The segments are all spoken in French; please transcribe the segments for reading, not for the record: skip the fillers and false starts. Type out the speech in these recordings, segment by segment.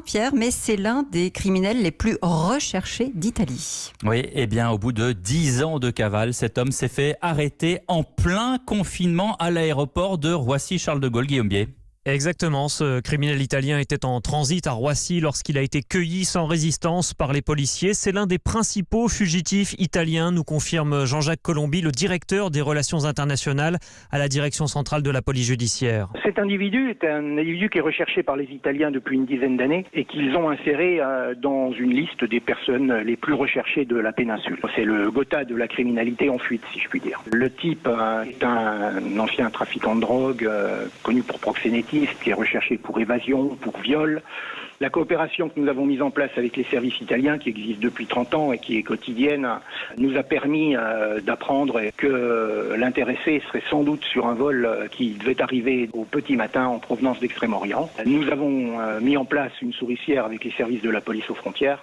Pierre, mais c'est l'un des criminels les plus recherchés d'Italie. Oui, eh bien, au bout de 10 ans de cavale, cet homme s'est fait arrêter en plein confinement à l'aéroport de Roissy-Charles de Gaulle. Guillaume Bier. Exactement, ce criminel italien était en transit à Roissy lorsqu'il a été cueilli sans résistance par les policiers. C'est l'un des principaux fugitifs italiens, nous confirme Jean-Jacques Colombi, le directeur des relations internationales à la direction centrale de la police judiciaire. Cet individu est un individu qui est recherché par les Italiens depuis une dizaine d'années et qu'ils ont inséré dans une liste des personnes les plus recherchées de la péninsule. C'est le Gotha de la criminalité en fuite, si je puis dire. Le type est un ancien trafiquant de drogue, connu pour proxénétisme, qui est recherché pour évasion, pour viol. La coopération que nous avons mise en place avec les services italiens, qui existe depuis 30 ans et qui est quotidienne, nous a permis d'apprendre que l'intéressé serait sans doute sur un vol qui devait arriver au petit matin en provenance d'Extrême-Orient. Nous avons mis en place une souricière avec les services de la police aux frontières.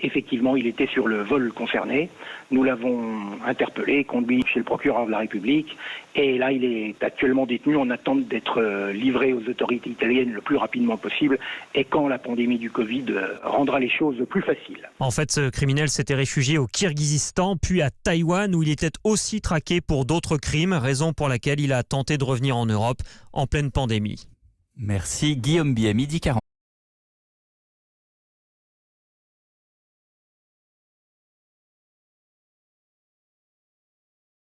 Effectivement, il était sur le vol concerné. Nous l'avons interpellé, conduit chez le procureur de la République. Et là, il est actuellement détenu en attente d'être livré aux autorités italiennes le plus rapidement possible. Et quand la pandémie du Covid rendra les choses plus faciles. En fait, ce criminel s'était réfugié au Kirghizistan, puis à Taïwan, où il était aussi traqué pour d'autres crimes, raison pour laquelle il a tenté de revenir en Europe en pleine pandémie. Merci Guillaume Bier, 12h40.